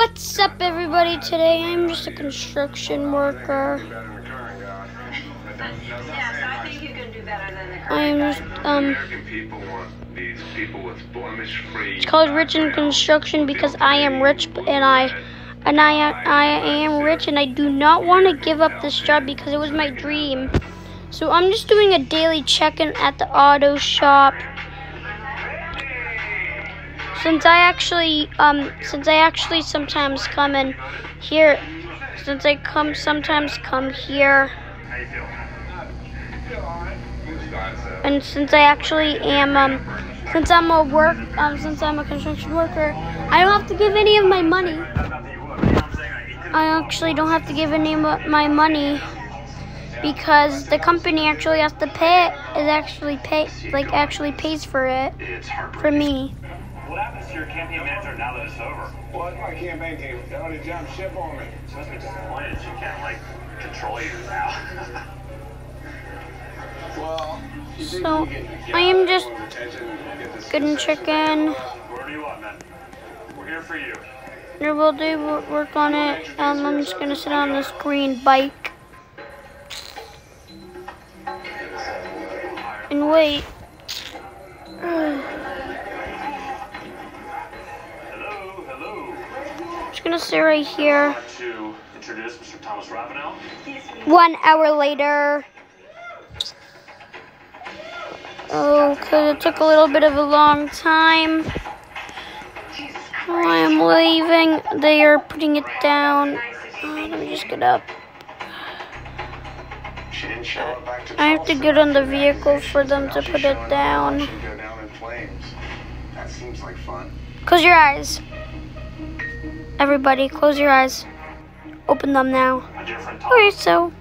What's up, everybody? Today I'm just a construction worker. I am just it's called Rich in Construction because I am rich, and I am rich, and I do not want to give up this job because it was my dream. So I'm just doing a daily check-in at the auto shop. Since I actually sometimes come in here, sometimes come here, and since I actually am, since I'm a construction worker, I don't have to give any of my money. I actually don't have to give any of my money because the company actually has to pay. Actually pays for it for me. What happens to your campaign manager now that it's over? Well, it's my campaign team. They already jumped ship on me. She must be disappointed she can't, control you now. Well, So, I am just getting chicken. Whatever you want, man. We're here for you. There will do work on it. I'm just gonna sit on this green bike and wait. Just gonna sit right here. To introduce Mr. Thomas Ravenel. 1 hour later. Oh, because it took a little bit of a long time. I am leaving. They are putting it down. Let me just get up. I have to get on the vehicle for them to put it down. That seems like fun. Close your eyes. Everybody, close your eyes. Open them now. Okay, so.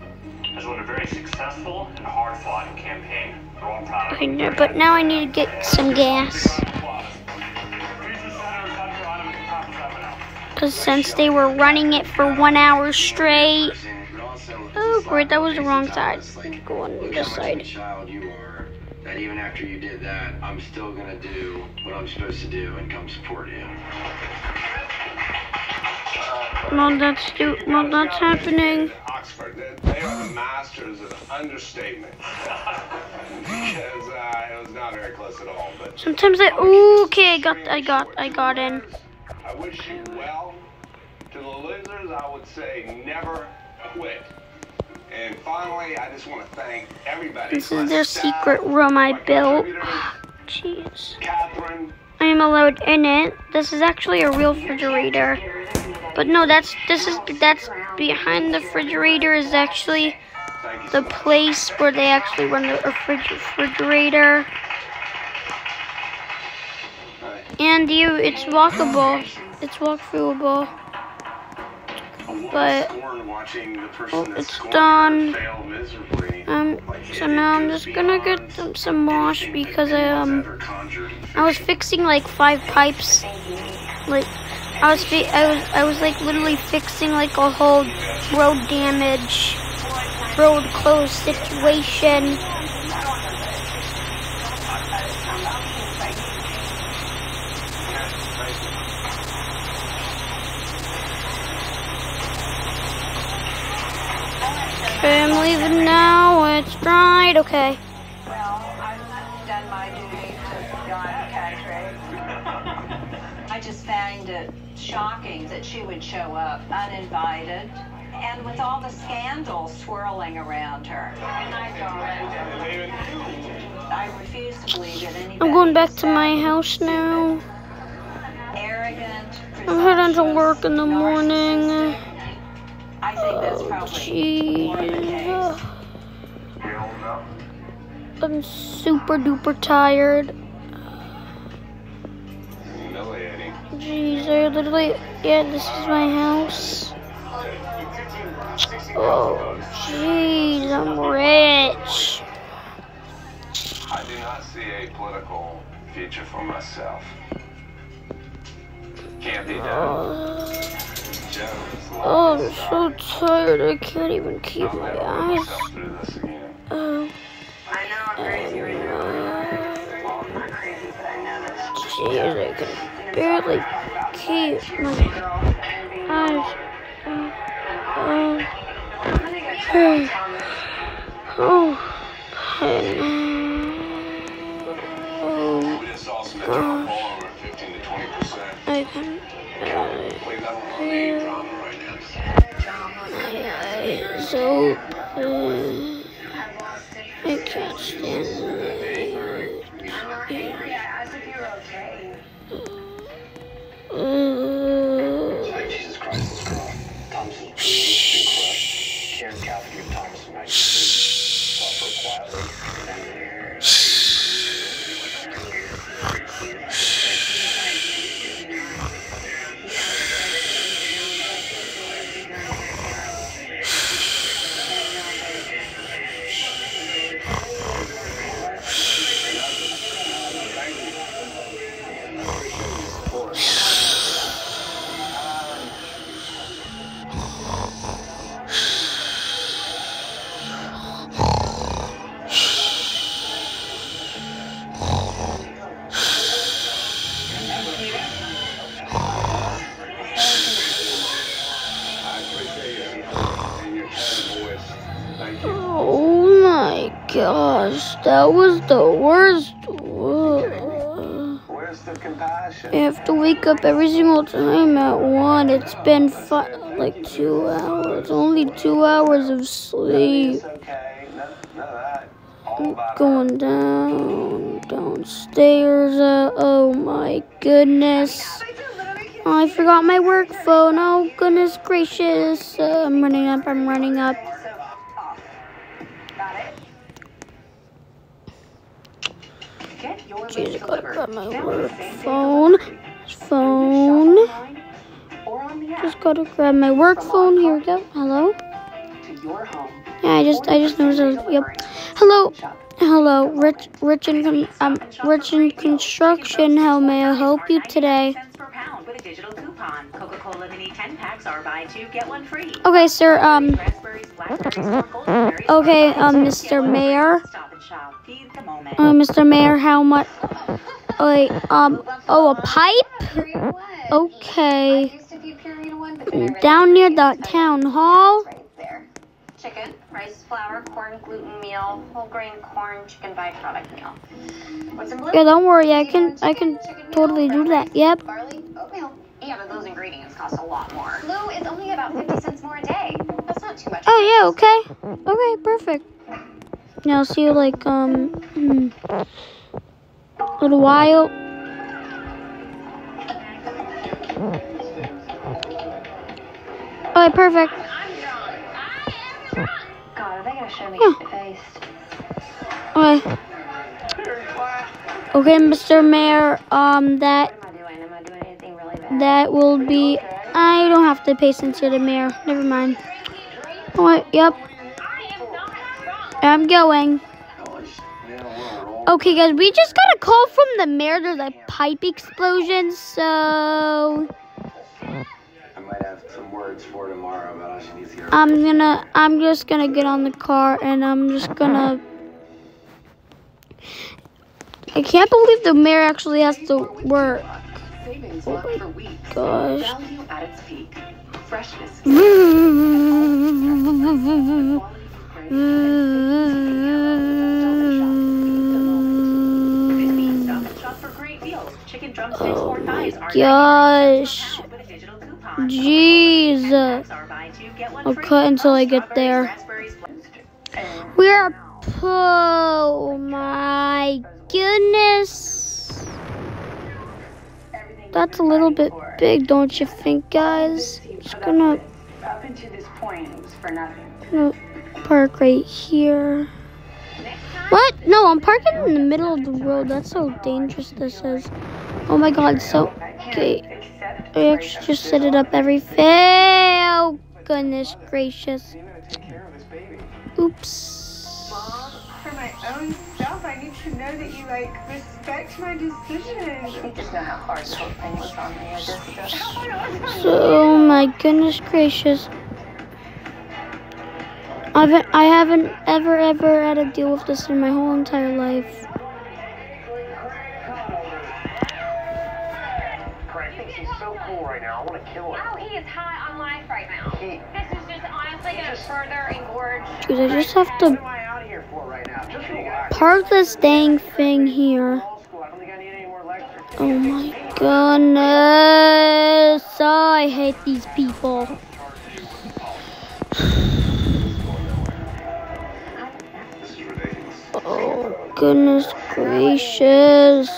Has run a very successful and hard-fought campaign. We're all proud of I know, but now I need to get some gas. Because since they were running it for 1 hour straight. Oh, great, that was the wrong side. Go on this side. That even after you did that, I'm still gonna do what I'm supposed to do and come support you. No, that's happening. Oxford, they are the masters of understatement. Because it was not very close at all. But Sometimes okay, I got in. I wish you well. To the losers, I would say never quit. And finally, I just want to thank everybody. This is their secret room I built. Jeez. Catherine. I am allowed in it. This is actually a real refrigerator. But no, that's behind the refrigerator is actually the place where they actually run the refrigerator. And it's walkable. It's walkthroughable. But it's done. So now I'm just gonna get some mosh because I was fixing like 5 pipes. I was literally fixing like a whole road closed situation. Okay, I'm leaving now. It's dried. Okay. Well, I've done my duty to God and country. I just found it shocking that she would show up uninvited and with all the scandals swirling around her. I refuse to believe that anybody. I'm going back to my house now. Arrogant. I'm heading to work in the morning. I think that's probably more the case. I'm super duper tired. Jeez, I literally, this is my house. Oh, jeez, I'm rich. I do not see a political future for myself. Can't be done. Oh, I'm so tired. I can't even keep my eyes. Oh. Jeez, I can barely Okay, my gosh. We just saw some internal poll over 15 to 20%. I can. Please, I don't want any drama right now. So I can't stand it. Jesus Christ, this girl. Thompson been crushed. Karen Catholic give Thomas a nice suffer quietly. Oh my gosh, that was the worst. Where's the compassion? I have to wake up every single time at 1. It's been like 2 hours. Only 2 hours of sleep. It's okay. None of that. All I'm about going downstairs. Oh my goodness. I forgot my work phone. Oh goodness gracious. I'm running up. Jeez, I gotta grab my work phone. Just gotta grab my work phone. Here we go. Hello. Yeah, I just noticed. Yep. Hello, Rich in construction. How may I help you today? Okay, sir. Okay, Mr. Mayor. Mr. Mayor, how much? Wait, oh, a pipe? Okay. Down near the town hall. Chicken, rice, flour, corn, gluten meal, whole grain corn, chicken byproduct meal. What's in blue? Yeah, don't worry, I can totally do that. Yep. Barley, oatmeal. Yeah, but those ingredients cost a lot more. Blue is only about 50 cents more a day. That's not too much. Oh yeah, okay. Okay, perfect. Yeah, I'll see you like a little while. Okay, perfect. God, are they gonna show me your face? Okay. Okay, Mr. Mayor, What am I doing? Am I doing anything really bad? that will be, I don't have to pay since you're the mayor. Never mind. Alright, yep. I'm going. Okay, guys, we just got a call from the mayor. There's a pipe explosion, so I might have some words for tomorrow, but I should be here. I'm just gonna get on the car and I'm just gonna. I can't believe the mayor actually has to work. Oh my gosh. Value at its peak. Freshness. Oh my gosh. Jeez. I'll cut until I get there. Oh my goodness. That's a little bit big, don't you think, guys? Just gonna Up until this point, it was for nothing. park right here. What? No, I'm parking in the middle of the road. That's how dangerous this is. Oh my god, so okay. I actually just set it up everything. Oh goodness gracious. Oops. Mom, for my own self, I need to know that you respect my decision. You just know how hard the whole thing was on me. So, oh my goodness gracious. I haven't ever had to deal with this in my whole entire life. Crank thinks he's so right now. I want to kill him. No, he is high on life right now. This is just honestly going to further engorge. Dude, I just have What to am I out here for right now? Just relax. park this dang thing here. I don't think I need any more lectures. Oh my goodness. Oh, I hate these people. Oh, goodness gracious.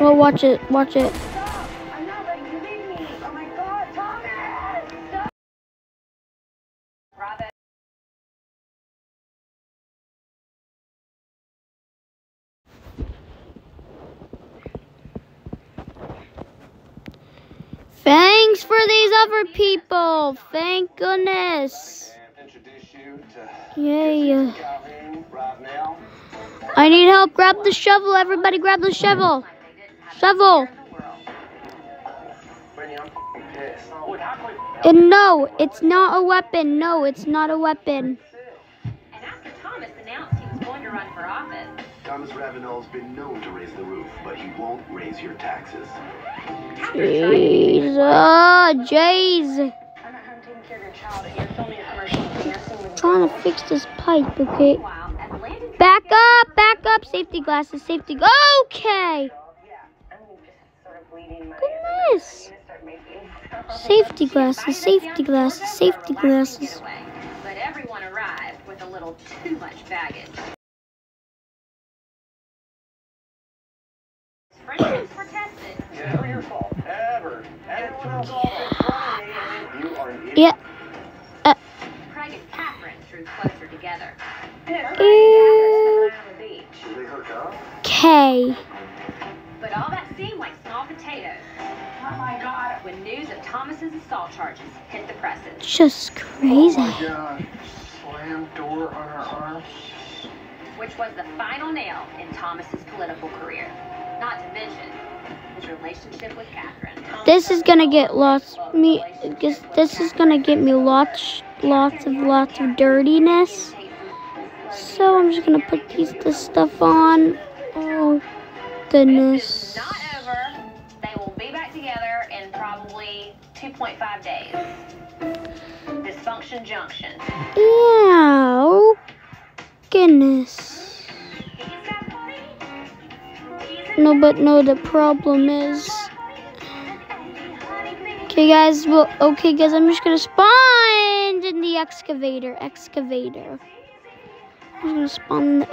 Well, watch it, watch it. I'm not letting you leave me. Oh my God, Thomas! Stop. Bravo. Thanks for these other people. Thank goodness. Introduce you to Yay. Calhoun right now. I need help. Grab the shovel. Everybody grab the shovel. Shovel. Brittany, I'm pissed. Look, how quick. And no, it's not a weapon. No, it's not a weapon. And after Thomas announced he was going to run for office, Thomas Ravenel's been known to raise the roof, but he won't raise your taxes. Jeez. Jeez. I'm at home taking care of your child, and you're filming a commercial dancing with Trying to fix this pipe, okay? while Atlanta Back up. Safety glasses, safety. Okay. Yeah, I'm just sort of bleeding my Goodness. I'm gonna start making Safety glasses, safety glasses, safety glasses. getaway, but everyone arrived with a little too much baggage. Friendships were tested. Yeah, never your fault. Ever. Everyone else all in front of me, and then you are an idiot. Yeah. Craig and Catherine drew closer together. on the beach. Did they hook up? Okay. But all that seemed like small potatoes Oh my God. when news of Thomas's assault charges hit the presses. Just crazy. God. Slam door on her arm. Which was the final nail in Thomas's political career. Not to mention his relationship with Catherine. This is gonna get lots this is gonna get me lots of dirtiness. So I'm just gonna put this stuff on. Oh goodness. Not over. They will be back together in probably 2.5 days. Dysfunction Junction. Yeah, oh goodness. No, but no, the problem is. Okay, guys, I'm just gonna spawn in the excavator. I'm just gonna spawn in the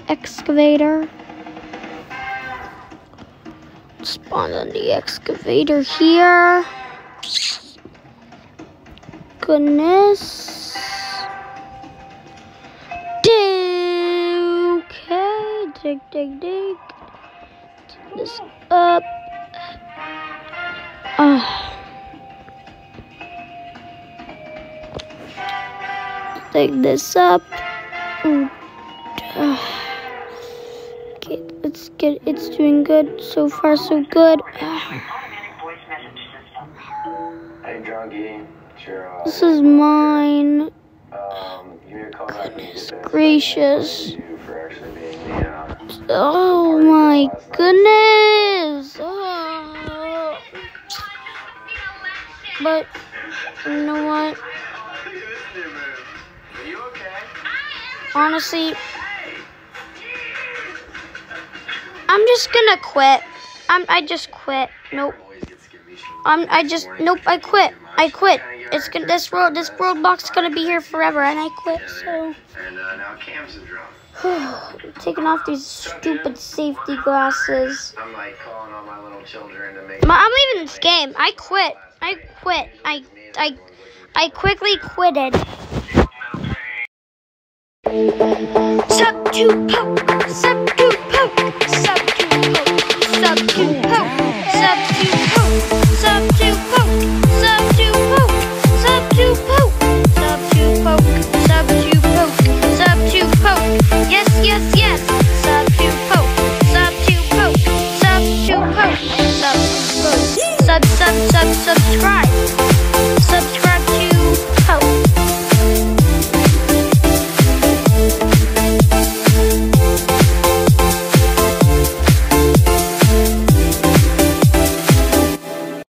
excavator. Spawn in the excavator here. Goodness. Okay, dig. Dig this up. Dig this up. Okay, let's get. It's doing good so far, so good. Hey, Junkie. Sure. This is mine. You need to call back when you Goodness get there. gracious. Thank you for actually being the, Oh my goodness. But you know what? Are you okay? Honestly, I'm just gonna quit. I just quit. Nope. Nope. I quit. It's gonna. This roadblock's is gonna be here forever, and I quit. So. And now Cam's a drum. Taking off these stupid safety glasses. I'm like calling all my little children to make. I'm leaving this game. I quit. I quickly quitted. Sub to poke.